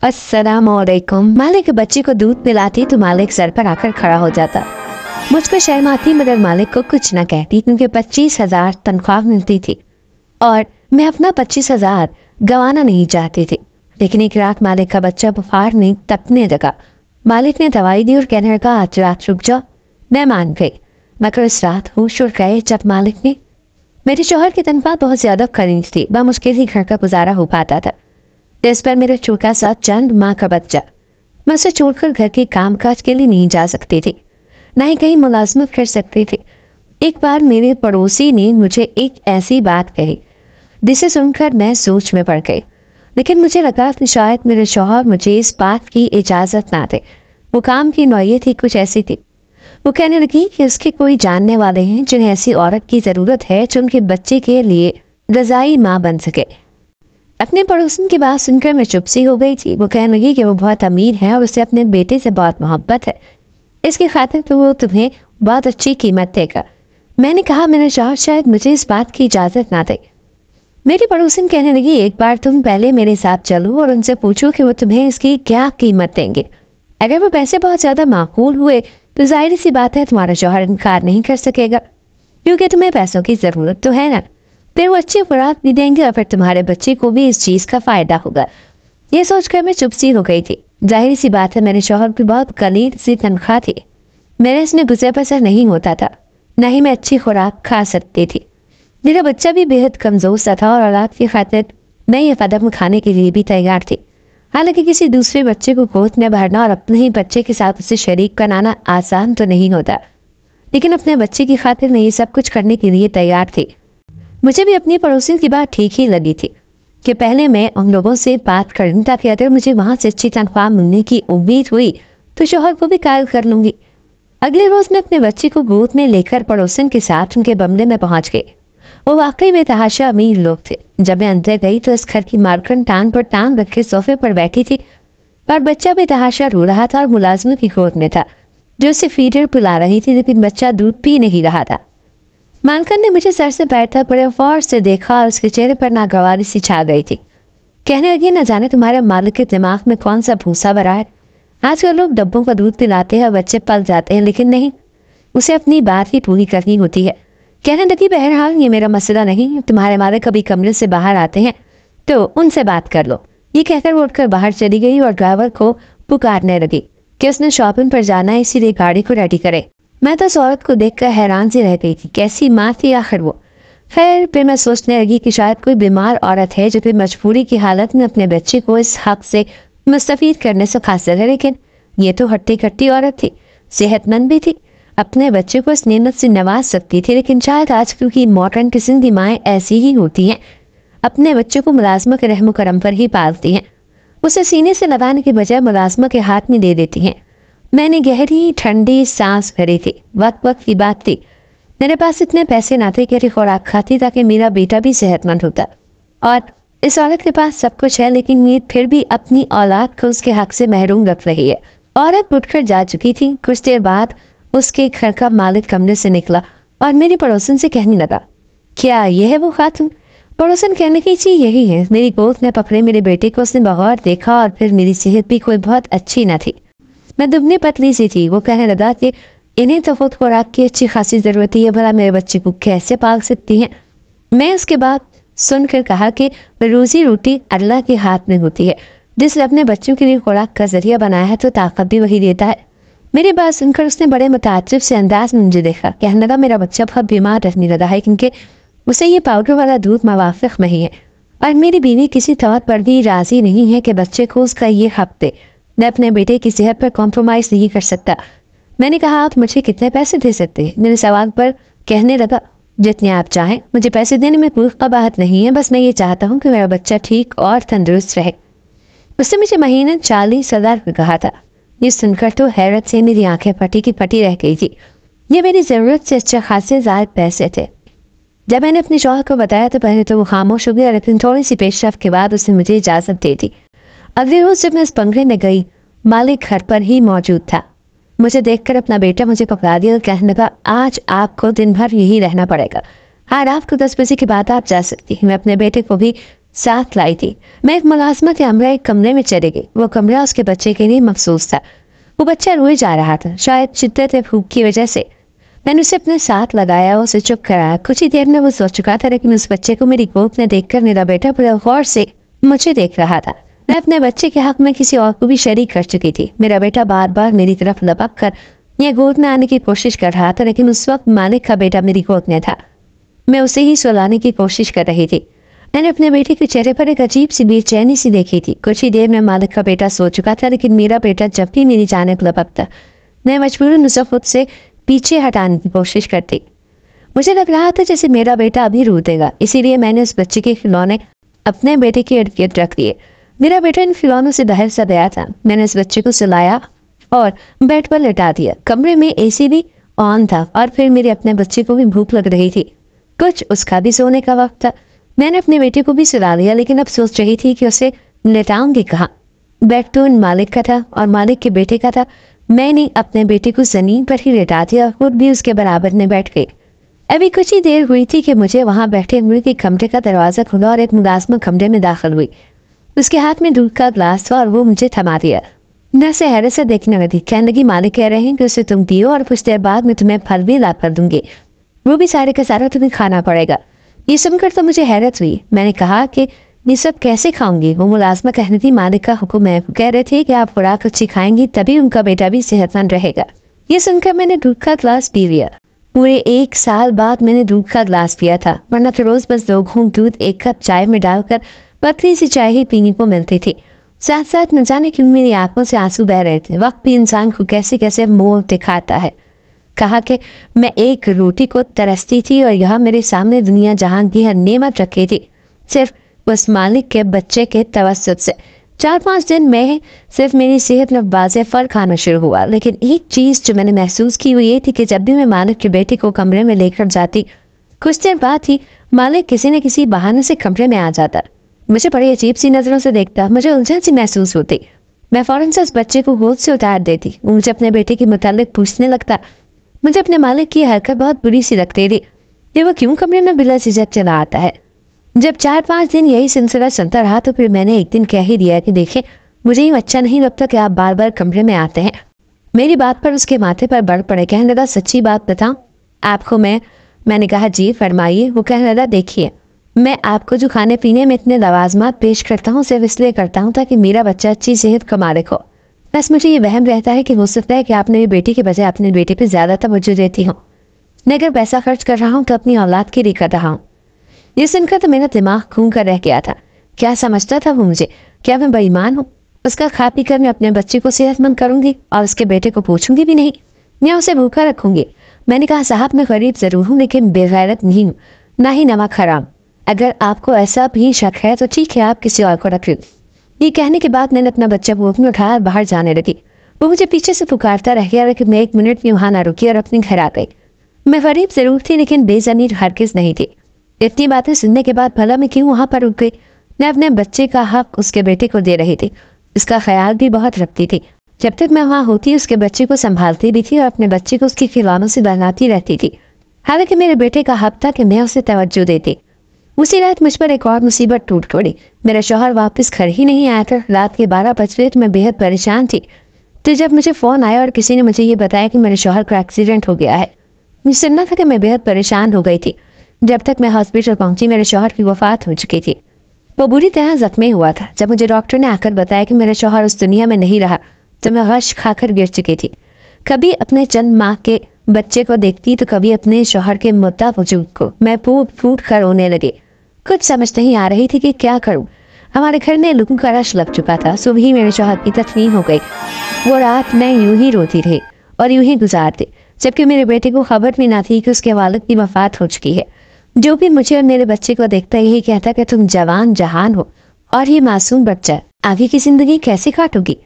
अस्सलामुअलैकुम। मालिक बच्चे को दूध पिलाती तो मालिक सर पर आकर खड़ा हो जाता। मुझको शर्म आती मगर मालिक को कुछ न कहती क्योंकि 25,000 तनख्वाह मिलती थी और मैं अपना 25,000 गंवाना नहीं चाहती थी। लेकिन एक रात मालिक का बच्चा बुखार में तपने लगा। मालिक ने दवाई दी और कहने लगा आज रात रुक जाओ। मैं मान गई मगर इस रात होश उड़ गए जब मालिक ने मेरे शौहर की तनख्वाह बहुत ज्यादा करीब थी। मुश्किल ही घर का गुजारा हो पाता था। इस पर मेरा छोटा सा चंद माँ का बच्चा, मैं उसे छोड़कर घर के कामकाज के लिए नहीं जा सकती थी, ना ही कहीं मुलाजमत कर सकती थी। एक बार मेरे पड़ोसी ने मुझे एक ऐसी बात कही जिसे सुनकर मैं सोच में पड़ गई। लेकिन मुझे लगा कि शायद मेरे शौहर मुझे इस बात की इजाज़त ना दे। वो काम की नौयत ही कुछ ऐसी थी। वो कहने लगी कि उसके कोई जानने वाले हैं जिन्हें ऐसी औरत की ज़रूरत है जो उनके बच्चे के लिए रज़ाई माँ बन सके। अपने पड़ोसन की बात सुनकर मैं चुप सी हो गई थी। वो कहने लगी कि वो बहुत अमीर है और उसे अपने बेटे से बहुत मोहब्बत है, इसकी खातिर तो वो तुम्हें बहुत अच्छी कीमत देगा। मैंने कहा मेरा शौहर शायद मुझे इस बात की इजाज़त ना दे। मेरी पड़ोसन कहने लगी एक बार तुम पहले मेरे साथ चलो और उनसे पूछो कि वो तुम्हें इसकी क्या कीमत देंगे। अगर वो पैसे बहुत ज़्यादा माकूल हुए तो जाहिर सी बात है तुम्हारा शौहर इनकार नहीं कर सकेगा, क्योंकि तुम्हें पैसों की ज़रूरत तो है ना। फिर वो अच्छी खुराक भी देंगे और फिर तुम्हारे बच्चे को भी इस चीज़ का फ़ायदा होगा। ये सोचकर मैं चुप सी हो गई थी। जाहिर सी बात है मेरे शौहर की बहुत कलील सी तनख्वाह थी। मेरे इसमें गुजर बसर नहीं होता था, न ही मैं अच्छी खुराक खा सकती थी। मेरा बच्चा भी बेहद कमज़ोर सा था और औलाद की खातिर मैं ये कदम खाने के लिए भी तैयार थी। हालांकि किसी दूसरे बच्चे को गोद में भरना और अपने ही बच्चे के साथ उसे शरीक बनाना आसान तो नहीं होता, लेकिन अपने बच्चे की खातिर मैं ये सब कुछ करने के लिए तैयार थी। मुझे भी अपनी पड़ोसी की बात ठीक ही लगी थी कि पहले मैं उन लोगों से बात करूं ताकि अगर मुझे वहां से अच्छी तनख्वाह मिलने की उम्मीद हुई तो शौहर को भी कायल कर लूंगी। अगले रोज मैं अपने बच्चे को गोद में लेकर पड़ोसन के साथ उनके बंगले में पहुंच गई। वो वाकई में तहाशा अमीर लोग थे। जब मैं अंदर गई तो इस घर की मालकिन टांग पर टांग रखे सोफे पर बैठी थी और बच्चा भी तहाशा रो रहा था और मुलाजिम की गोद में था जो उसे फीडर पिला रही थी, लेकिन बच्चा दूध पी नहीं रहा था। मालकिन ने मुझे सर से बैठा बड़े गौर से देखा और उसके चेहरे पर नागवारी सी छा गई थी। कहने लगी न जाने तुम्हारे मालिक के दिमाग में कौन सा भूसा भरा है। आजकल लोग डब्बों का दूध पिलाते हैं और बच्चे पल जाते हैं, लेकिन नहीं, उसे अपनी बात ही पूरी करनी होती है। कहने लगी बहरहाल ये मेरा मसला नहीं, तुम्हारे मालिक कभी कमरे से बाहर आते हैं तो उनसे बात कर लो। ये कहकर वो उठकर बाहर चली गई और ड्राइवर को पुकारने लगी कि उसने शॉपिंग पर जाना है, इसीलिए गाड़ी को रेडी करे। मैं तो उस औरत को देखकर हैरान सी रह गई थी, कैसी माँ थी आखिर वो। खैर फिर मैं सोचने लगी कि शायद कोई बीमार औरत है जो कि मजबूरी की हालत में अपने बच्चे को इस हक से मुस्तफीद करने से कासिर है। लेकिन ये तो हट्टी कट्टी औरत थी, सेहतमंद भी थी, अपने बच्चे को इस नेमत से नवाज सकती थी। लेकिन शायद आजकल की मॉडर्न किस्म की माएँ ऐसी ही होती हैं, अपने बच्चों को मुलाजमा के रहम करम पर ही पालती हैं, उसे सीने से लगाने के बजाय मुलाजमा के हाथ में दे देती हैं। मैंने गहरी ठंडी सांस भरी थी। वक्त वक्त की बात थी, मेरे पास इतने पैसे ना थे कि खुराक खाती ताकि मेरा बेटा भी सेहतमंद होता। और इस औरत के पास सब कुछ है, लेकिन ये फिर भी अपनी औलाद को उसके हक से महरूम रख रही है। औरत उठकर जा चुकी थी। कुछ देर बाद उसके घर का मालिक कमरे से निकला और मेरी पड़ोसन से कहने लगा, क्या यह है वो खातून? पड़ोसन कहने की जी यही है। मेरी गोद में पकड़े मेरे बेटे को उसने बगौर देखा और फिर मेरी सेहत भी कोई बहुत अच्छी न थी, मैं दुबनी पतली सी थी। वो कहने लगा कि इन्हें तो खुद खुराक की अच्छी खासी ज़रूरत है, भला मेरे बच्चे को कैसे पाल सकती हैं। मैं उसके बाद सुनकर कहा कि रोज़ी रोटी अल्लाह के हाथ में होती है, जिसने अपने बच्चों के लिए खुराक का जरिया बनाया है तो ताकत भी वही देता है। मेरी बात सुनकर उसने बड़े मुताज्जिब से अंदाज में मुझे देखा। कहने लगा मेरा बच्चा बहुत बीमार रहने लगा है क्योंकि उसे ये पाउडर वाला दूध मवाफिक नहीं है और मेरी बीवी किसी तौर पर भी राज़ी नहीं है कि बच्चे को उसका ये हक दे। मैं अपने बेटे की सेहत पर कॉम्प्रोमाइज़ नहीं कर सकता। मैंने कहा आप मुझे कितने पैसे दे सकते हैं? मेरे सवाल पर कहने लगा जितने आप चाहें, मुझे पैसे देने में कोई कबाहत नहीं है, बस मैं ये चाहता हूँ कि मेरा बच्चा ठीक और तंदुरुस्त रहे। उसने मुझे महीने 40,000 कहा था। ये सुनकर तो हैरत से मेरी आंखें फटी की फटी रह गई थी। ये मेरी ज़रूरत से अच्छे खासे ज़्यादा पैसे थे। जब मैंने अपने शौहर को बताया तो पहले तो वो खामोश हो गया, लेकिन थोड़ी सी पेशरफ के बाद उसने मुझे इजाज़त दे दी। अगले रोज जब मैं इस बंगले में गई, मालिक घर पर ही मौजूद था। मुझे देखकर अपना बेटा मुझे पकड़ा दिया और कहने लगा आज आपको दिन भर यही रहना पड़ेगा। हाँ, रात को 10 बजे के बाद आप जा सकती हैं। मैं अपने बेटे को भी साथ लाई थी। मैं एक मुलाजमत अमरा एक कमरे में चले गई। वो कमरा उसके बच्चे के लिए मखसूस था। वो बच्चा रोए जा रहा था, शायद शिद्दत भूख की वजह से। मैंने उसे अपने साथ लगाया, उसे चुप कराया। कुछ ही देर में वो सो चुका था, लेकिन उस बच्चे को मेरी गोद में देखकर मेरा बेटा बड़े गौर से मुझे देख रहा था। मैं अपने बच्चे के हक में किसी और को भी शरीक कर चुकी थी। मेरा बेटा बार बार मेरी तरफ लपक कर यह गोद में आने की कोशिश कर रहा था, लेकिन उस वक्त मालिक का बेटा मेरी गोद में था। मैं उसे ही सुलाने की कोशिश कर रही थी। मैंने अपने बेटे के चेहरे पर एक अजीब सी बेचैनी सी देखी थी। कुछ ही देर में मालिक का बेटा सो चुका था, लेकिन मेरा बेटा जब भी मेरी जानिब लपकता, मैं मजबूरन उसे खुद से पीछे हटाने की कोशिश करती। मुझे लग रहा था जैसे मेरा बेटा अभी रो देगा, इसीलिए मैंने उस बच्चे के खिलौने अपने बेटे के इर्द गिर्द रख दिए। मेरा बेटा इन खिलौनों से बाहर सा गया था। मैंने उस बच्चे को सुलाया और बेड पर लेटा दिया। कमरे में एसी भी ऑन था और फिर मेरे अपने बच्चे को भी भूख लग रही थी। कुछ उसका भी सोने का वक्त था। मैंने अपने बेटे को भी सुला लिया, लेकिन अब सोच रही थी कि उसे लेटाऊंगी कहाँ। बेड तो उन मालिक का था और मालिक के बेटे का था। मैंने अपने बेटे को जमीन पर ही लेटा दिया, खुद भी उसके बराबर में बैठ गई। अभी कुछ ही देर हुई थी कि मुझे वहां बैठे हुए के कमरे का दरवाजा खुला और एक मुलाजमा कमरे में दाखिल हुई। उसके हाथ में दूध का ग्लास था और वो मुझे थमा दिया। मैं से हैरत से देखने लगी। कहने लगी, मालिक कह रहे हैं कि उसे तुम पियो और कुछ देर बाद मैं तुम्हें फल भी ला कर दूंगी, वो भी सारे का सारा तुम्हें खाना पड़ेगा। ये सुनकर तो मुझे हैरत हुई। मैंने कहा कि ये सब कैसे खाऊंगी। वो मुलाजमा कहने थी, मालिक का हुक्म है, कह रहे थे कि आप खुराक अच्छी खाएंगी तभी उनका बेटा भी सेहतमंद रहेगा। ये सुनकर मैंने दूध का ग्लास पी लिया। पूरे 1 साल बाद मैंने दूध का ग्लास पिया था, वरना तो रोज बस 2 घूंट दूध 1 कप चाय में डालकर पतली सी चाय ही पीने को मिलती थी। साथ साथ न जाने क्यों मेरी आंखों से आंसू बह रहे थे। वक्त भी इंसान को कैसे कैसे मोह दिखाता है। कहा कि मैं एक रोटी को तरसती थी और यहाँ मेरे सामने दुनिया जहां की हर नेमत रखी थी, सिर्फ उस मालिक के बच्चे के तवस्सुत से। 4-5 दिन में सिर्फ मेरी सेहत में वाज़े फर्क आना शुरू हुआ। लेकिन एक चीज़ जो मैंने महसूस की वो ये थी कि जब भी मैं मालिक के बेटे को कमरे में लेकर जाती, कुछ देर बाद ही मालिक किसी न किसी बहाने से कमरे में आ जाता। मुझे बड़ी अजीब सी नज़रों से देखता, मुझे उलझन सी महसूस होती। मैं फौरन से उस बच्चे को गोद से उतार देती। मुझे अपने बेटे के मुतालिक पूछने लगता। मुझे अपने मालिक की हरकत बहुत बुरी सी लगती थी कि वो क्यों कमरे में बिला झिझक चला आता है। जब 4-5 दिन यही सिलसिला चलता रहा तो फिर मैंने एक दिन कह ही दिया कि देखें, मुझे ये अच्छा नहीं लगता कि आप बार बार कमरे में आते हैं। मेरी बात पर उसके माथे पर बढ़ पड़े। कहने लगा, सच्ची बात बताऊं आपको मैंने कहा, जी फरमाइए। वो कहने लगा, देखिए मैं आपको जो खाने पीने में इतने लवाजमात पेश करता हूँ सिर्फ इसलिए करता हूँ ताकि मेरा बच्चा अच्छी सेहत का मालिक हो। बस मुझे ये वहम रहता है कि हो सकता है कि आपने मेरी बेटी के बजाय अपने बेटे पे ज़्यादा तवज्जो देती हूँ। मैं अगर पैसा खर्च कर रहा हूँ तो अपनी औलाद के लिए कर रहा हूँ। ये सुनकर तो मेरा दिमाग घूम कर रह गया था। क्या समझता था वो मुझे? क्या मैं बेईमान हूँ? उसका खा पी कर मैं अपने बच्चे को सेहतमंद करूँगी और उसके बेटे को पूछूंगी भी नहीं, या उसे भूखा रखूँगी। मैंने कहा, साहब मैं गरीब ज़रूर हूँ लेकिन बेगैरत नहीं हूँ, ना ही नमक हराम। अगर आपको ऐसा भी शक है तो ठीक है, आप किसी और को रख लो। ये कहने के बाद मैंने अपना बच्चा गोद में उठाया और बाहर जाने लगी। वो मुझे पीछे से पुकारता रह गया, लेकिन मैं 1 मिनट भी वहाँ ना रुकी और अपने घर आ गई। मैं गरीब जरूर थी लेकिन बेज़मीर हरगिज़ नहीं थी। इतनी बातें सुनने के बाद भला मैं क्यों वहाँ पर रुक गई? मैं अपने बच्चे का हक उसके बेटे को दे रही थी, इसका ख्याल भी बहुत रखती थी। जब तक मैं वहाँ होती उसके बच्चे को संभालती भी थी और अपने बच्चे को उसके खिलौनों से बहलाती रहती थी। हालांकि मेरे बेटे का हक था कि मैं उसे तवज्जो देती। उसी रात मुझ पर एक और मुसीबत टूट पड़ी। मेरा शौहर वापस घर ही नहीं आया था। रात के 12 बज गए तो मैं बेहद परेशान थी। तो जब मुझे फ़ोन आया और किसी ने मुझे ये बताया कि मेरे शौहर का एक्सीडेंट हो गया है, मुझे सुनना था कि मैं बेहद परेशान हो गई थी। जब तक मैं हॉस्पिटल पहुंची मेरे शौहर की वफात हो चुकी थी। वो बुरी तरह जख्मी हुआ था। जब मुझे डॉक्टर ने आकर बताया कि मेरा शौहर उस दुनिया में नहीं रहा तो मैं गश खाकर गिर चुकी थी। कभी अपने चंद माह के बच्चे को देखती तो कभी अपने शौहर के मुद्दा वजूद को। मैं फूट फूट कर रोने लगी। कुछ समझ नहीं आ रही थी कि क्या करूं। हमारे घर में लोगों का रश लग चुका था। सुबह ही मेरे शौहर की तस्लीम हो गई। वो रात मैं यूं ही रोती रही और यूं ही गुजारती, जबकि मेरे बेटे को खबर भी ना थी कि उसके वालिद की वफात हो चुकी है। जो भी मुझे और मेरे बच्चे को देखता यही कहता कि तुम जवान जहान हो और ये मासूम बच्चा आगे की जिंदगी कैसे काटोगी?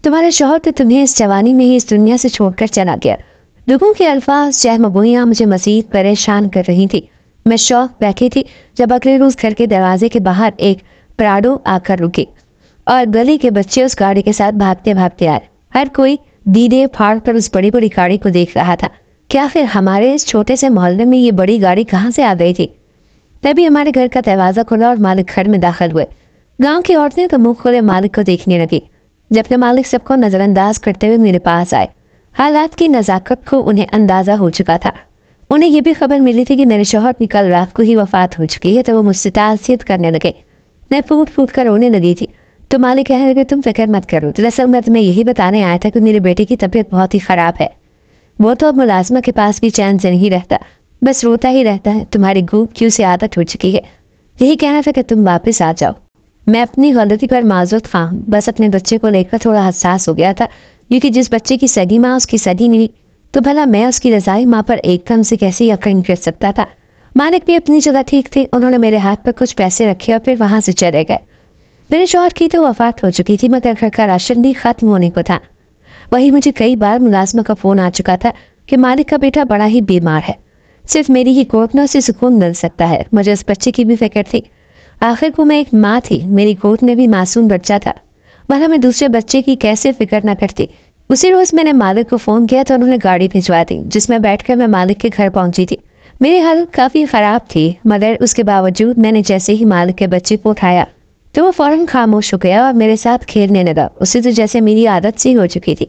तुम्हारे शौहर तो तुम्हें इस जवानी में ही इस दुनिया से छोड़कर चला गया। लोगों के अल्फाज चहमगोइयाँ मुझे मजीद परेशान कर रही थी। मैं शौक बैठी थी जब अगले रोज घर के दरवाजे के बाहर एक प्राडो आकर रुकी और गली के बच्चे उस गाड़ी के साथ भागते भागते आए। हर कोई दीदे फाड़ कर उस बड़ी बड़ी गाड़ी को देख रहा था। क्या फिर हमारे इस छोटे से मोहल्ले में ये बड़ी गाड़ी कहाँ से आ गई थी? तभी हमारे घर का दरवाजा खुला और मालिक घर में दाखिल हुए। गांव की औरतें तो मुंह खोले मालिक को देखने लगी, जबकि मालिक सबको नजरअंदाज करते हुए मेरे पास आए। हालात की नजाकत को उन्हें अंदाजा हो चुका था। उन्हें यह भी खबर मिली थी कि मेरे शौहर की कल रात को ही वफात हो चुकी है, तो वो मुझसे ताज़ियत करने लगे। मैं फूट फूट कर रोने लगी थी तो मालिक कहने लगे, तुम फिक्र मत करो, दरअसल मैं तुम्हें यही बताने आया था कि मेरे बेटे की तबीयत बहुत ही ख़राब है। वो तो अब मुलाजमा के पास भी चैन से नहीं रहता, बस रोता ही रहता है। तुम्हारी गूप क्यों से आदत हो चुकी है, यही कहना था कि तुम वापस आ जाओ। मैं अपनी गलती पर माजूद खां, बस अपने बच्चे को लेकर थोड़ा हसास हो गया था, क्योंकि जिस बच्चे की सगी माँ उसकी सगी नहीं, तो भला मैं उसकी रज़ाई माँ पर एकदम से कैसे यकीन कर सकता था। मालिक भी अपनी जगह ठीक थे। उन्होंने मेरे हाथ पर कुछ पैसे रखे और फिर वहाँ से चले गए। मेरे शौहर की तो वफात हो चुकी थी, मगर घर का राशन भी खत्म होने को था। वही मुझे कई बार मुलाजमा का फ़ोन आ चुका था कि मालिक का बेटा बड़ा ही बीमार है, सिर्फ मेरी ही गोद में उसे सुकून मिल सकता है। मुझे उस बच्चे की भी फिक्र थी। आखिर को मैं एक माँ थी, मेरी गोद में भी मासूम बच्चा था, वरना मैं दूसरे बच्चे की कैसे फिक्र न करती। उसी रोज़ मैंने मालिक को फ़ोन किया तो उन्होंने गाड़ी भिजवा दी, जिसमें बैठकर मैं मालिक के घर पहुंची थी। मेरी हालत काफ़ी ख़राब थी, मगर उसके बावजूद मैंने जैसे ही मालिक के बच्चे को उठाया तो वो फ़ौरन खामोश हो गया और मेरे साथ खेलने लगा। उसे तो जैसे मेरी आदत सी हो चुकी थी,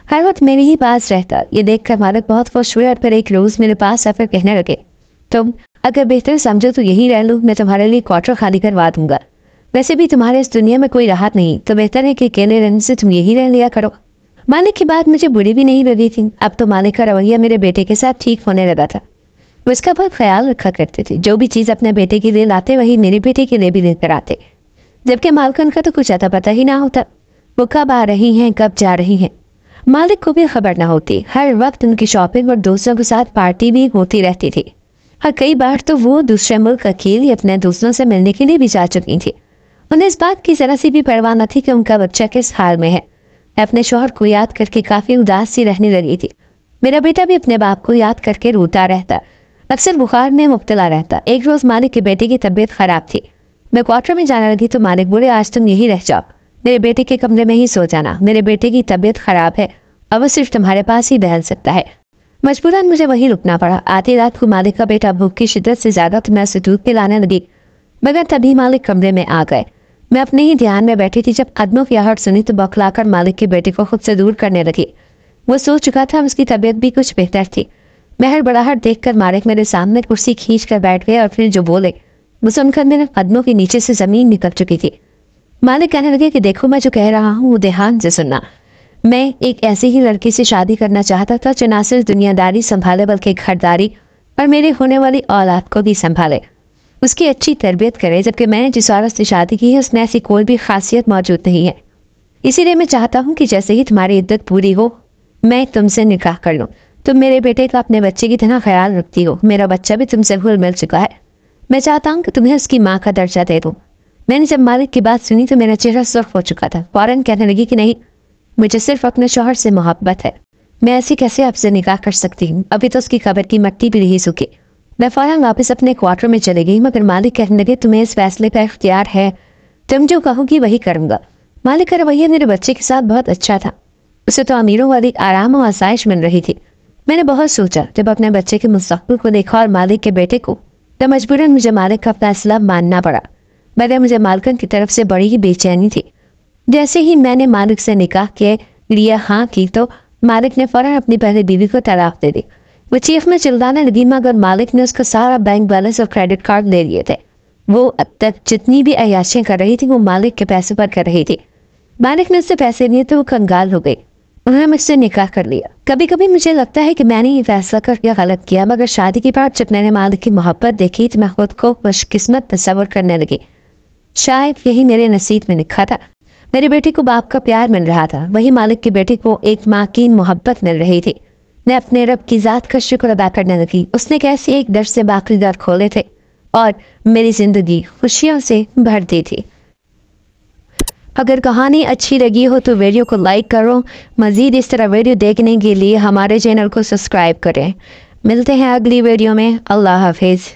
हर वक्त मेरे ही पास रहता। ये देखकर मालिक बहुत खुश हुए और फिर एक रोज़ मेरे पास आकर कहने लगे, तुम अगर बेहतर समझो तो यही रह लो, मैं तुम्हारे लिए क्वार्टर खाली करवा दूंगा। वैसे भी तुम्हारे इस दुनिया में कोई राहत नहीं, तो बेहतर है कि अकेले रहने से तुम यही रह लिया करो। मालिक की बात मुझे बुरी भी नहीं लगी थी। अब तो मालिक का रवैया मेरे बेटे के साथ ठीक होने लगा था। वो इसका बहुत ख्याल रखा करते थे, जो भी चीज़ अपने बेटे के लिए लाते वही मेरे बेटे के लिए भी लेकर आते, जबकि मालकन का तो कुछ अता पता ही ना होता, वो कब आ रही हैं कब जा रही हैं। मालिक को भी खबर ना होती। हर वक्त उनकी शॉपिंग और दोस्तों के साथ पार्टी भी होती रहती थी। हाँ, कई बार तो वो दूसरे मुल्क अकेले अपने दोस्तों से मिलने के लिए भी जा चुकी थी। उन्हें इस बात की ज़रा सी भी परवाह न थी कि उनका बच्चा किस हाल में है। अपने शौहर को याद करके काफ़ी उदास सी रहने लगी थी। मेरा बेटा भी अपने बाप को याद करके रोता रहता, अक्सर बुखार में मुब्तला रहता। एक रोज़ मालिक के बेटे की तबीयत ख़राब थी। मैं क्वार्टर में जाने लगी तो मालिक बोले, आज तुम यहीं रह जाओ, मेरे बेटे के कमरे में ही सो जाना। मेरे बेटे की तबीयत ख़राब है, अब वो सिर्फ तुम्हारे पास ही बहल सकता है। मजबूरन मुझे वहीं रुकना पड़ा। आधी रात को मालिक का बेटा भूख की शिद्दत से ज़्यादा तो मैं उसे दूध पिलाने लगी, मगर तभी मालिक कमरे में आ गए। मैं अपने ही ध्यान में बैठी थी जब कदमों की आहट सुनी तो बौखलाकर मालिक के बेटे को खुद से दूर करने लगी। वो सो चुका था, उसकी तबीयत भी कुछ बेहतर थी। मैं हड़बड़ाहट देखकर मालिक मेरे सामने कुर्सी खींच कर बैठ गए और फिर जो बोले वो सुनकर मेरे कदमों के नीचे से ज़मीन निकल चुकी थी। मालिक कहने लगे कि देखो, मैं जो कह रहा हूँ वो ध्यान से सुनना। मैं एक ऐसी ही लड़की से शादी करना चाहता था जो ना सिर्फ दुनियादारी संभाले बल्कि घरदारी और मेरे होने वाली औलाद को भी संभाले, उसकी अच्छी तरबियत करे। जबकि मैंने जिस औरत से शादी की है उसमें ऐसी कोई भी खासियत मौजूद नहीं है। इसीलिए मैं चाहता हूँ कि जैसे ही तुम्हारी इद्दत पूरी हो मैं तुमसे निकाह कर लूँ। तुम मेरे बेटे का अपने बच्चे की तरह ख्याल रखती हो, मेरा बच्चा भी तुमसे घुल मिल चुका है। मैं चाहता हूँ कि तुम्हें उसकी माँ का दर्जा दे दूँ। मैंने जब मालिक की बात सुनी तो मेरा चेहरा सुर्ख हो चुका था। फौरन कहने लगी कि नहीं, मुझे सिर्फ अपने शौहर से मोहब्बत है, मैं ऐसी कैसे आपसे निकाह कर सकती हूँ, अभी तो उसकी कब्र की मट्टी भी नहीं सूखी। मैं फौरन वापस अपने क्वार्टर में चली गई, मगर मालिक कहने लगे तुम्हें इस फैसले का इख्तियार है, तुम जो कहोगी वही करूँगा। मालिक का रवैया मेरे बच्चे के साथ बहुत अच्छा था, उसे तो अमीरों वाली आराम और आसाइश मिल रही थी। मैंने बहुत सोचा, जब अपने बच्चे के मुस्तक़बिल को देखा और मालिक के बेटे को, तो मजबूरन मुझे मालिक का फैसला मानना पड़ा। मगर मुझे मालकन की तरफ से बड़ी ही बेचैनी थी। जैसे ही मैंने मालिक से निकाह के लिए हाँ की तो मालिक ने फौरन अपनी पहले बीवी को तलाक दे दी। वो चीख में चिल्लाने लगी, मगर मालिक ने उसका सारा बैंक बैलेंस और क्रेडिट कार्ड ले लिए थे। वो अब तक जितनी भी अय्याशियाँ कर रही थी वो मालिक के पैसे पर कर रही थी। मालिक ने उससे पैसे लिए तो वो कंगाल हो गई। उन्होंने मुझसे निकाह कर लिया। कभी कभी मुझे लगता है कि मैंने ये फैसला करके गलत किया, मगर शादी के बाद जब मैंने मालिक की मोहब्बत देखी तो मैं खुद को खुशकिस्मत तस्वर करने लगी। शायद यही मेरे नसीब में लिखा था। मेरे बेटे को बाप का प्यार मिल रहा था, वही मालिक के बेटे को एक माँ की मोहब्बत मिल रही थी। मैं अपने रब की ज़ात का शुक्र अदा करने लगी। उसने कैसे एक दर से बाकी दर खोले थे और मेरी ज़िंदगी खुशियों से भर दी थी। अगर कहानी अच्छी लगी हो तो वीडियो को लाइक करो। मज़ीद इस तरह वीडियो देखने के लिए हमारे चैनल को सब्सक्राइब करें। मिलते हैं अगली वीडियो में। अल्लाह हाफिज़।